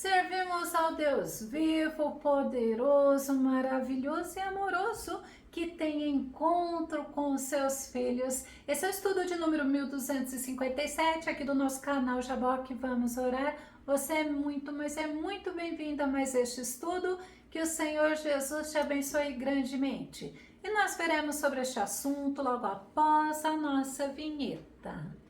Servimos ao Deus vivo, poderoso, maravilhoso e amoroso, que tem encontro com os seus filhos. Esse é o estudo de número 1257 aqui do nosso canal Jaboque. Vamos orar. Você é muito, mas é muito bem-vinda a mais este estudo. Que o Senhor Jesus te abençoe grandemente. E nós veremos sobre este assunto logo após a nossa vinheta.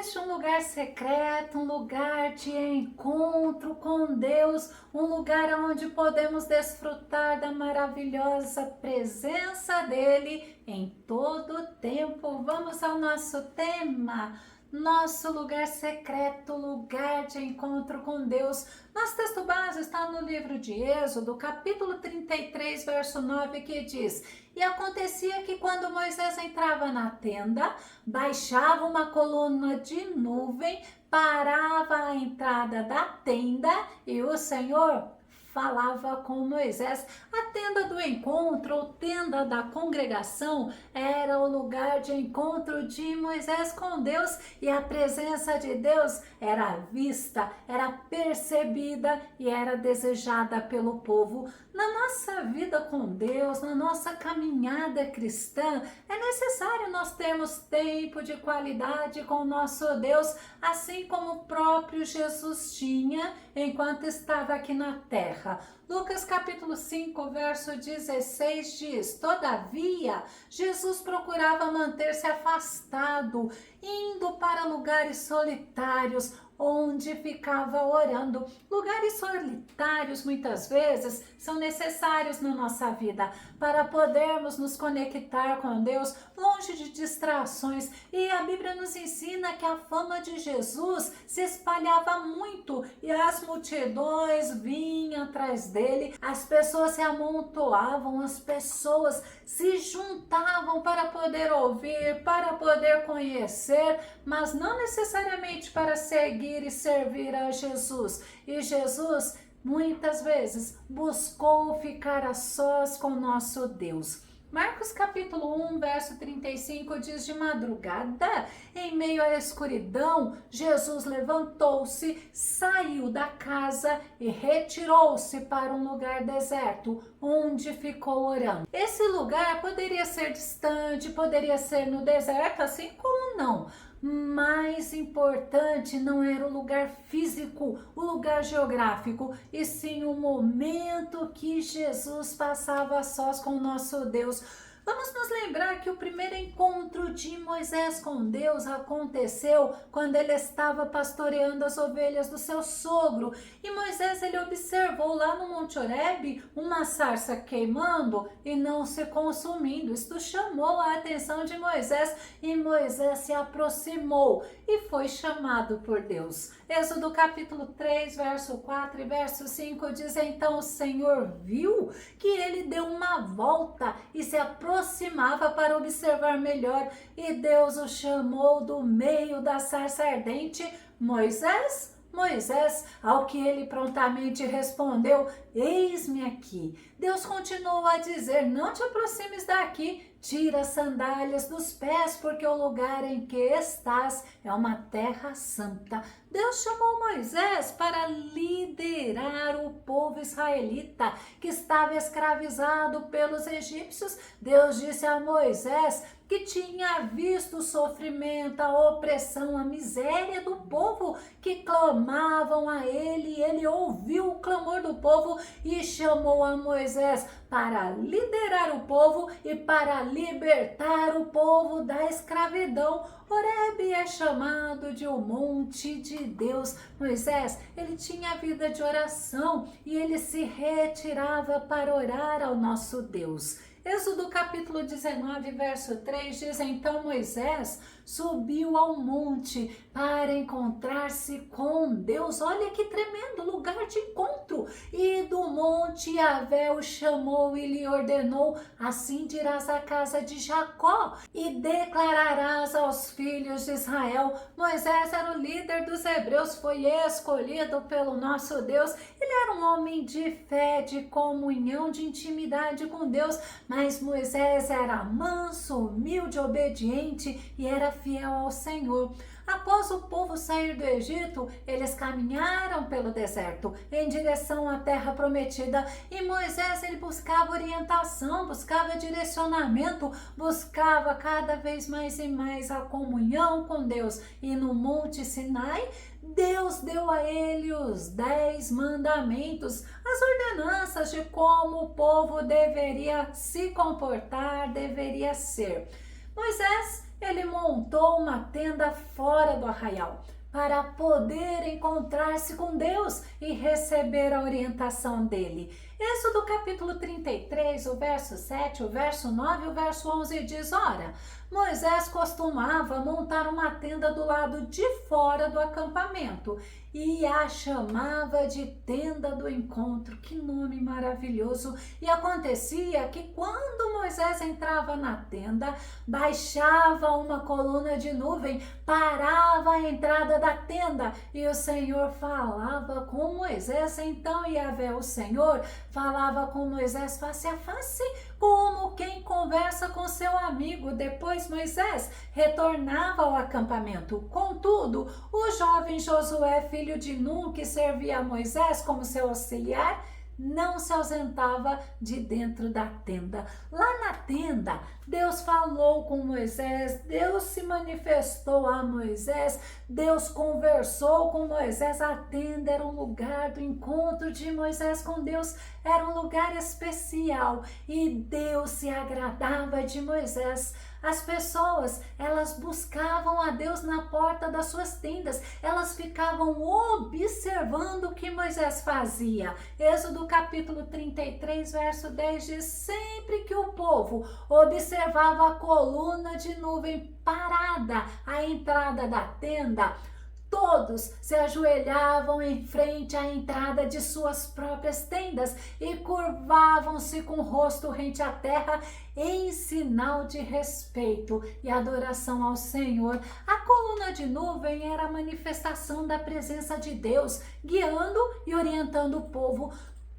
Existe um lugar secreto, um lugar de encontro com Deus, um lugar onde podemos desfrutar da maravilhosa presença dele em todo o tempo. Vamos ao nosso tema. Nosso lugar secreto, lugar de encontro com Deus. Nosso texto base está no livro de Êxodo, capítulo 33, verso 9, que diz: E acontecia que quando Moisés entrava na tenda, baixava uma coluna de nuvem, parava à entrada da tenda e o Senhor falava com Moisés. A tenda do encontro, ou tenda da congregação, era o lugar de encontro de Moisés com Deus, e a presença de Deus era vista, era percebida e era desejada pelo povo. Na nossa vida com Deus, na nossa caminhada cristã, é necessário nós termos tempo de qualidade com o nosso Deus, assim como o próprio Jesus tinha enquanto estava aqui na terra. Lucas capítulo 5, verso 16 diz: Todavia, Jesus procurava manter-se afastado, indo para lugares solitários, onde ficava orando. Lugares solitários muitas vezes são necessários na nossa vida para podermos nos conectar com Deus, longe de distrações. E a Bíblia nos ensina que a fama de Jesus se espalhava muito e as multidões vinham atrás dele, as pessoas se amontoavam, as pessoas se juntavam para poder ouvir, para poder conhecer, mas não necessariamente para seguir e servir a Jesus. E Jesus muitas vezes buscou ficar a sós com nosso Deus. Marcos capítulo 1, verso 35 diz: De madrugada, em meio à escuridão, Jesus levantou-se, saiu da casa e retirou-se para um lugar deserto, onde ficou orando. Esse lugar poderia ser distante, poderia ser no deserto, assim como não. Mais importante não era o lugar físico, o lugar geográfico, e sim o momento que Jesus passava a sós com o nosso Deus. Vamos nos lembrar que o primeiro encontro de Moisés com Deus aconteceu quando ele estava pastoreando as ovelhas do seu sogro. E Moisés, ele observou lá no Monte Horebe uma sarça queimando e não se consumindo. Isto chamou a atenção de Moisés e Moisés se aproximou e foi chamado por Deus. Êxodo capítulo 3, verso 4 e verso 5 diz: Então o Senhor viu que ele deu uma volta e se aproximava para observar melhor, e Deus o chamou do meio da sarça ardente: Moisés, Moisés, ao que ele prontamente respondeu: Eis-me aqui. Deus continuou a dizer: Não te aproximes daqui, tira as sandálias dos pés, porque o lugar em que estás é uma terra santa. Deus chamou Moisés para liderar o povo israelita que estava escravizado pelos egípcios. Deus disse a Moisés que tinha visto o sofrimento, a opressão, a miséria do povo que clamavam a ele, e ele ouviu o clamor do povo e chamou a Moisés para liderar o povo e para libertar o povo da escravidão. Horebe é chamado de o monte de Deus. Moisés, ele tinha vida de oração e ele se retirava para orar ao nosso Deus. Êxodo capítulo 19, verso 3 diz: então Moisés subiu ao monte para encontrar-se com Deus. Olha que tremendo lugar de encontro. E do monte Yahvé o chamou e lhe ordenou: assim dirás à casa de Jacó e declararás aos filhos de Israel. Moisés era o líder dos hebreus, foi escolhido pelo nosso Deus. Ele era um homem de fé, de comunhão, de intimidade com Deus, mas Moisés era manso, humilde, obediente e era fiel ao Senhor. Após o povo sair do Egito, eles caminharam pelo deserto em direção à terra prometida e Moisés ele buscava orientação, buscava direcionamento, buscava cada vez mais e mais a comunhão com Deus. E no Monte Sinai, Deus deu a ele os 10 mandamentos, as ordenanças de como o povo deveria se comportar, deveria ser. Moisés ele montou uma tenda fora do arraial para poder encontrar-se com Deus e receber a orientação dele. Êxodo capítulo 33, o verso 7, o verso 9 e o verso 11 diz: ora, Moisés costumava montar uma tenda do lado de fora do acampamento e a chamava de tenda do encontro. Que nome maravilhoso! E acontecia que quando Moisés entrava na tenda, baixava uma coluna de nuvem, parava a entrada da tenda e o Senhor falava com Moisés. Então Yahvé, o Senhor, falava com Moisés face a face, como quem conversa com seu amigo. Depois Moisés retornava ao acampamento. Contudo, o jovem Josué, filho de Nun, que servia a Moisés como seu auxiliar, não se ausentava de dentro da tenda. Lá na tenda, Deus falou com Moisés, Deus se manifestou a Moisés, Deus conversou com Moisés. A tenda era um lugar do encontro de Moisés com Deus, era um lugar especial e Deus se agradava de Moisés. As pessoas, elas buscavam a Deus na porta das suas tendas, elas ficavam observando o que Moisés fazia. Êxodo capítulo 33, verso 10 diz: sempre que o povo observava a coluna de nuvem parada à entrada da tenda, todos se ajoelhavam em frente à entrada de suas próprias tendas e curvavam-se com o rosto rente à terra em sinal de respeito e adoração ao Senhor. A coluna de nuvem era a manifestação da presença de Deus, guiando e orientando o povo.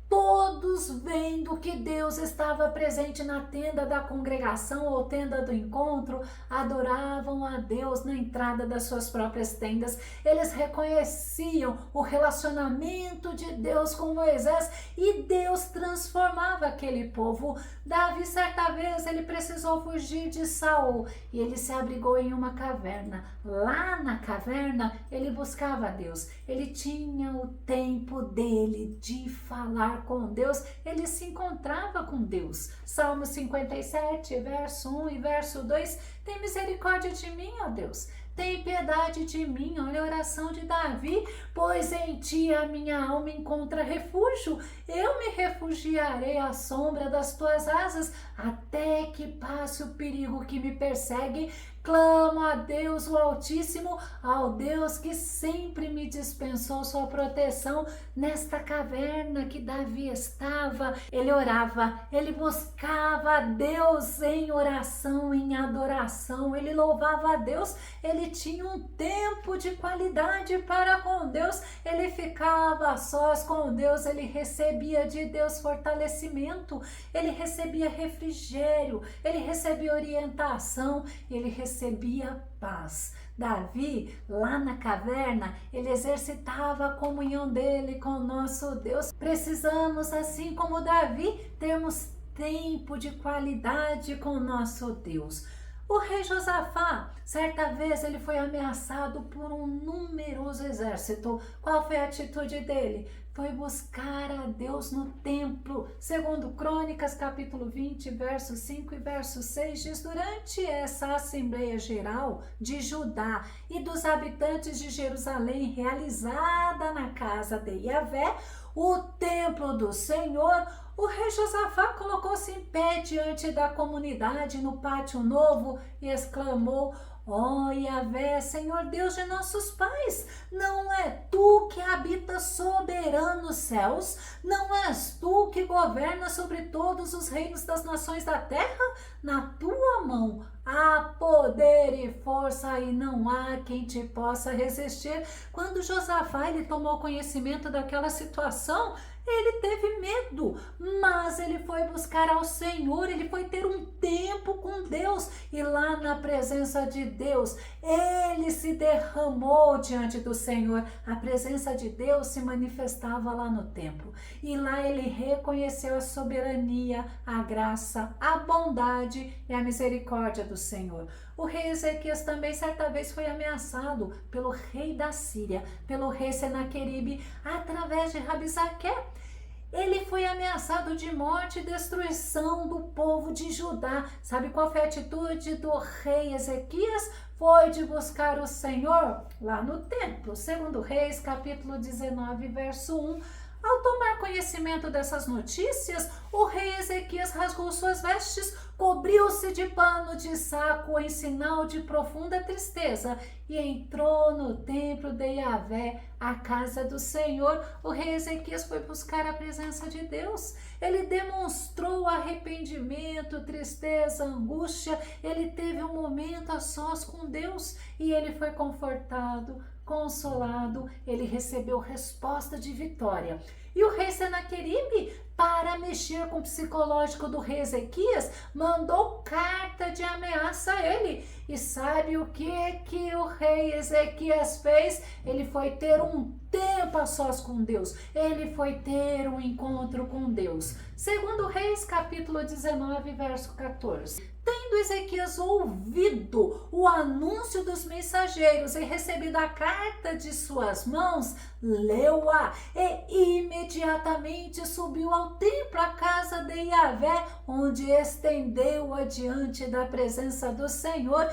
Todos vendo que Deus estava presente na tenda da congregação ou tenda do encontro, adoravam a Deus na entrada das suas próprias tendas. Eles reconheciam o relacionamento de Deus com Moisés e Deus transformava aquele povo. Davi, certa vez, ele precisou fugir de Saul e ele se abrigou em uma caverna. Lá na caverna, ele buscava a Deus. Ele tinha o tempo dele de falar com Deus, ele se encontrava com Deus. Salmo 57, verso 1 e verso 2, tem misericórdia de mim, ó Deus, tem piedade de mim. Olha a oração de Davi: pois em ti a minha alma encontra refúgio, eu me refugiarei à sombra das tuas asas, até que passe o perigo que me persegue. Clamo a Deus o Altíssimo, ao Deus que sempre me dispensou sua proteção. Nesta caverna que Davi estava, ele orava, ele buscava a Deus em oração, em adoração, ele louvava a Deus, ele tinha um tempo de qualidade para com Deus, ele ficava a sós com Deus, ele recebia de Deus fortalecimento, ele recebia refrigério, ele recebia orientação, ele recebia paz. Davi, lá na caverna, ele exercitava a comunhão dele com o nosso Deus. Precisamos, assim como Davi, termos tempo de qualidade com o nosso Deus. O rei Josafá, certa vez, ele foi ameaçado por um numeroso exército. Qual foi a atitude dele? Foi buscar a Deus no templo. Segundo Crônicas, capítulo 20, verso 5 e verso 6, diz: durante essa Assembleia Geral de Judá e dos habitantes de Jerusalém, realizada na casa de Yahvé, o templo do Senhor, o rei Josafá colocou colocou-se em pé diante da comunidade no pátio novo e exclamou: ó Yahvé, Senhor Deus de nossos pais, não é tu que habitas soberano nos céus? Não és tu que governas sobre todos os reinos das nações da terra? Na tua mão há poder e força e não há quem te possa resistir. Quando Josafá ele tomou conhecimento daquela situação, ele teve medo, mas ele foi buscar ao Senhor, ele foi ter um tempo com Deus e lá na presença de Deus, ele se derramou diante do Senhor. A presença de Deus se manifestava lá no templo e lá ele reconheceu a soberania, a graça, a bondade e a misericórdia do Senhor. O rei Ezequias também certa vez foi ameaçado pelo rei da Síria, pelo rei Senaqueribe, através de Rabizaque. Ele foi ameaçado de morte e destruição do povo de Judá. Sabe qual foi a atitude do rei Ezequias? Foi de buscar o Senhor lá no templo. Segundo Reis, capítulo 19, verso 1. Ao tomar conhecimento dessas notícias, o rei Ezequias rasgou suas vestes, cobriu-se de pano de saco em sinal de profunda tristeza e entrou no templo de Yahvé, a casa do Senhor. O rei Ezequias foi buscar a presença de Deus. Ele demonstrou arrependimento, tristeza, angústia. Ele teve um momento a sós com Deus e ele foi confortado, consolado, ele recebeu resposta de vitória. E o rei Senaqueribe, para mexer com o psicológico do rei Ezequias, mandou carta de ameaça a ele. E sabe o que o rei Ezequias fez? Ele foi ter um tempo a sós com Deus. Ele foi ter um encontro com Deus. Segundo Reis, capítulo 19, verso 14. Tendo Ezequias ouvido o anúncio dos mensageiros e recebido a carta de suas mãos, leu-a e imediatamente subiu ao templo, à casa de Yahvé, onde estendeu-a diante da presença do Senhor,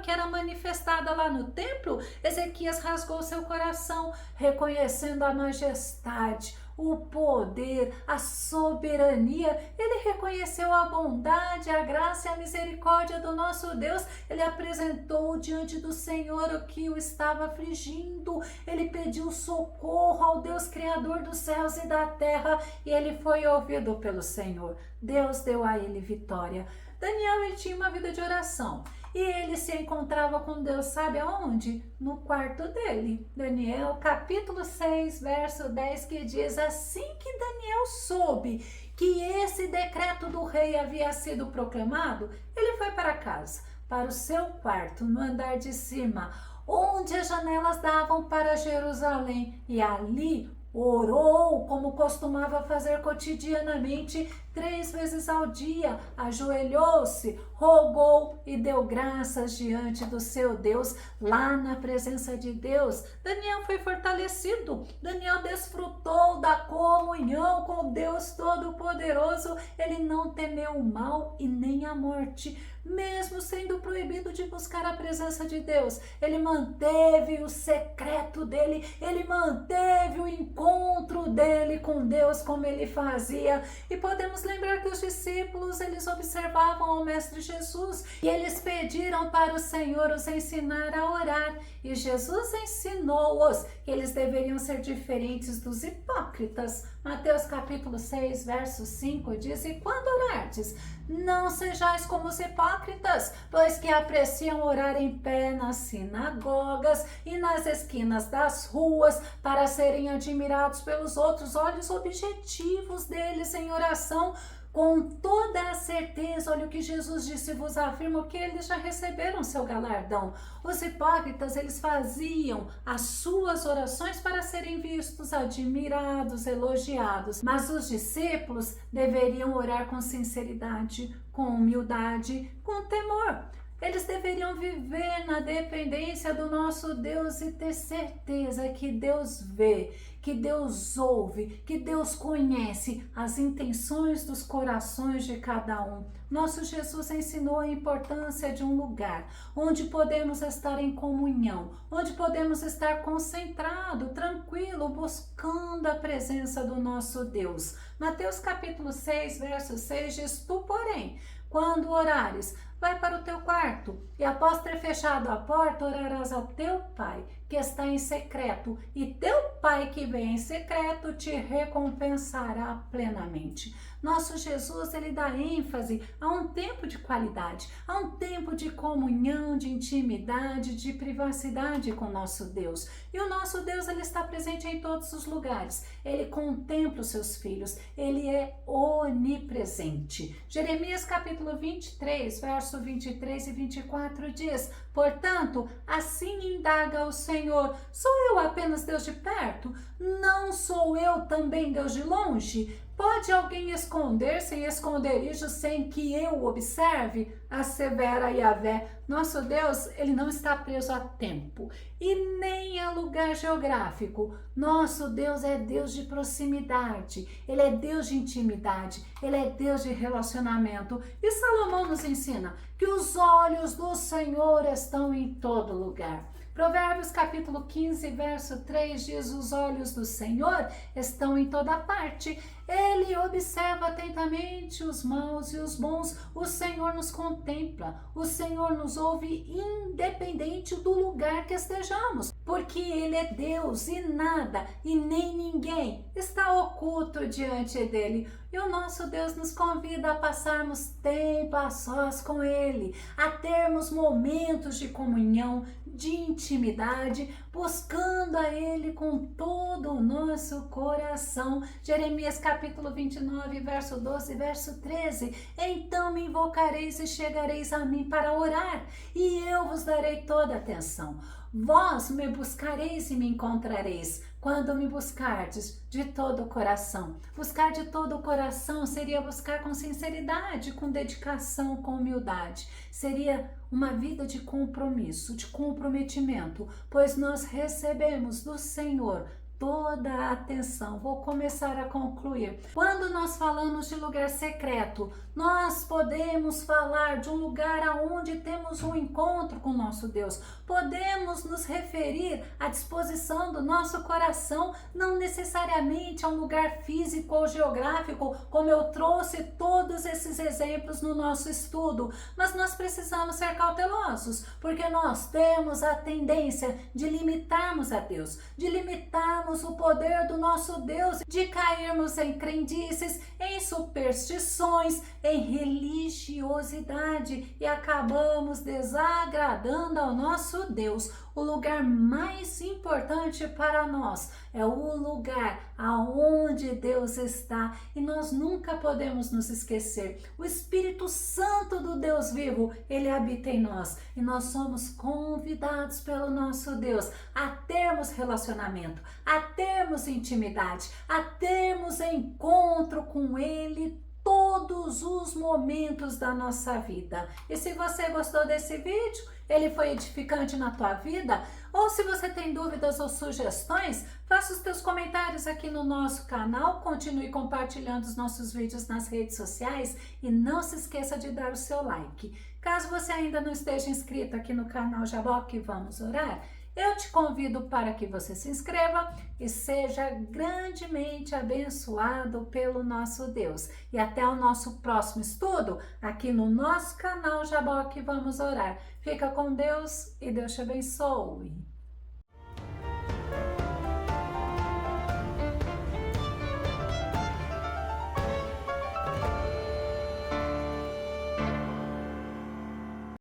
que era manifestada lá no templo. Ezequias rasgou seu coração, reconhecendo a majestade, o poder, a soberania. Ele reconheceu a bondade, a graça e a misericórdia do nosso Deus. Ele apresentou diante do Senhor o que o estava afligindo. Ele pediu socorro ao Deus Criador dos céus e da terra e ele foi ouvido pelo Senhor. Deus deu a ele vitória. Daniel ele tinha uma vida de oração. E ele se encontrava com Deus, sabe aonde? No quarto dele. Daniel, capítulo 6, verso 10, que diz: assim que Daniel soube que esse decreto do rei havia sido proclamado, ele foi para casa, para o seu quarto, no andar de cima, onde as janelas davam para Jerusalém, e ali orou, como costumava fazer cotidianamente, 3 vezes ao dia, ajoelhou-se, rogou e deu graças diante do seu Deus, lá na presença de Deus. Daniel foi fortalecido, Daniel desfrutou da comunhão com Deus Todo-Poderoso, ele não temeu o mal e nem a morte, mesmo sendo proibido de buscar a presença de Deus. Ele manteve o secreto dele, ele manteve o encontro dele com Deus, como ele fazia. E podemos lembrar que os discípulos, eles observavam o Mestre Jesus e eles pediram para o Senhor os ensinar a orar. E Jesus ensinou-os que eles deveriam ser diferentes dos hipócritas. Mateus capítulo 6, verso 5 diz: e quando orardes, não sejais como os hipócritas, pois que apreciam orar em pé nas sinagogas e nas esquinas das ruas, para serem admirados pelos outros. Olha os objetivos deles em oração. Com toda a certeza, olha o que Jesus disse: vos afirmo que eles já receberam seu galardão. Os hipócritas, eles faziam as suas orações para serem vistos, admirados, elogiados. Mas os discípulos deveriam orar com sinceridade, com humildade, com temor. Eles deveriam viver na dependência do nosso Deus e ter certeza que Deus vê, que Deus ouve, que Deus conhece as intenções dos corações de cada um. Nosso Jesus ensinou a importância de um lugar onde podemos estar em comunhão, onde podemos estar concentrado, tranquilo, buscando a presença do nosso Deus. Mateus capítulo 6, verso 6 diz: Tu, porém, quando orares, vai para o teu quarto e após ter fechado a porta, orarás a teu Pai que está em secreto, e teu Pai que vem em secreto te recompensará plenamente. Nosso Jesus, ele dá ênfase a um tempo de qualidade, a um tempo de comunhão, de intimidade, de privacidade com nosso Deus. E o nosso Deus, ele está presente em todos os lugares. Ele contempla os seus filhos, ele é onipresente. Jeremias capítulo 23, verso 23 e 24 diz: Portanto, assim indaga o Senhor: sou eu apenas Deus de perto? Não sou eu também Deus de longe? Pode alguém esconder-se em esconderijo sem que eu o observe? Assevera Yahvé. Nosso Deus, ele não está preso a tempo e nem a lugar geográfico. Nosso Deus é Deus de proximidade, ele é Deus de intimidade, ele é Deus de relacionamento. E Salomão nos ensina que os olhos do Senhor estão em todo lugar. Provérbios capítulo 15, verso 3 diz: os olhos do Senhor estão em toda parte. Ele observa atentamente os maus e os bons. O Senhor nos contempla, o Senhor nos ouve independente do lugar que estejamos, porque Ele é Deus e nada e nem ninguém está oculto diante dEle. E o nosso Deus nos convida a passarmos tempo a sós com Ele, a termos momentos de comunhão, de intimidade, buscando a Ele com todo o nosso coração. Jeremias capítulo 29, verso 12, verso 13. Então me invocareis e chegareis a mim para orar, e eu vos darei toda a atenção. Vós me buscareis e me encontrareis, quando me buscardes de todo o coração. Buscar de todo o coração seria buscar com sinceridade, com dedicação, com humildade. Seria uma vida de compromisso, de comprometimento, pois nós recebemos do Senhor toda a atenção. Vou começar a concluir. Quando nós falamos de lugar secreto, nós podemos falar de um lugar onde temos um encontro com nosso Deus. Podemos nos referir à disposição do nosso coração, não necessariamente a um lugar físico ou geográfico, como eu trouxe todos esses exemplos no nosso estudo, mas nós precisamos ser cautelosos, porque nós temos a tendência de limitarmos a Deus, de limitarmos o poder do nosso Deus, de cairmos em crendices, em superstições, em religiosidade e acabamos desagradando ao nosso Deus. O lugar mais importante para nós é o lugar aonde Deus está e nós nunca podemos nos esquecer. O Espírito Santo do Deus vivo, ele habita em nós e nós somos convidados pelo nosso Deus a termos relacionamento, a termos intimidade, a termos encontro com ele todos os momentos da nossa vida. E se você gostou desse vídeo, ele foi edificante na tua vida, ou se você tem dúvidas ou sugestões, faça os teus comentários aqui no nosso canal, continue compartilhando os nossos vídeos nas redes sociais e não se esqueça de dar o seu like. Caso você ainda não esteja inscrito aqui no canal Jaboque Vamos Orar, eu te convido para que você se inscreva e seja grandemente abençoado pelo nosso Deus. E até o nosso próximo estudo aqui no nosso canal Jaboque Vamos Orar. Fica com Deus e Deus te abençoe.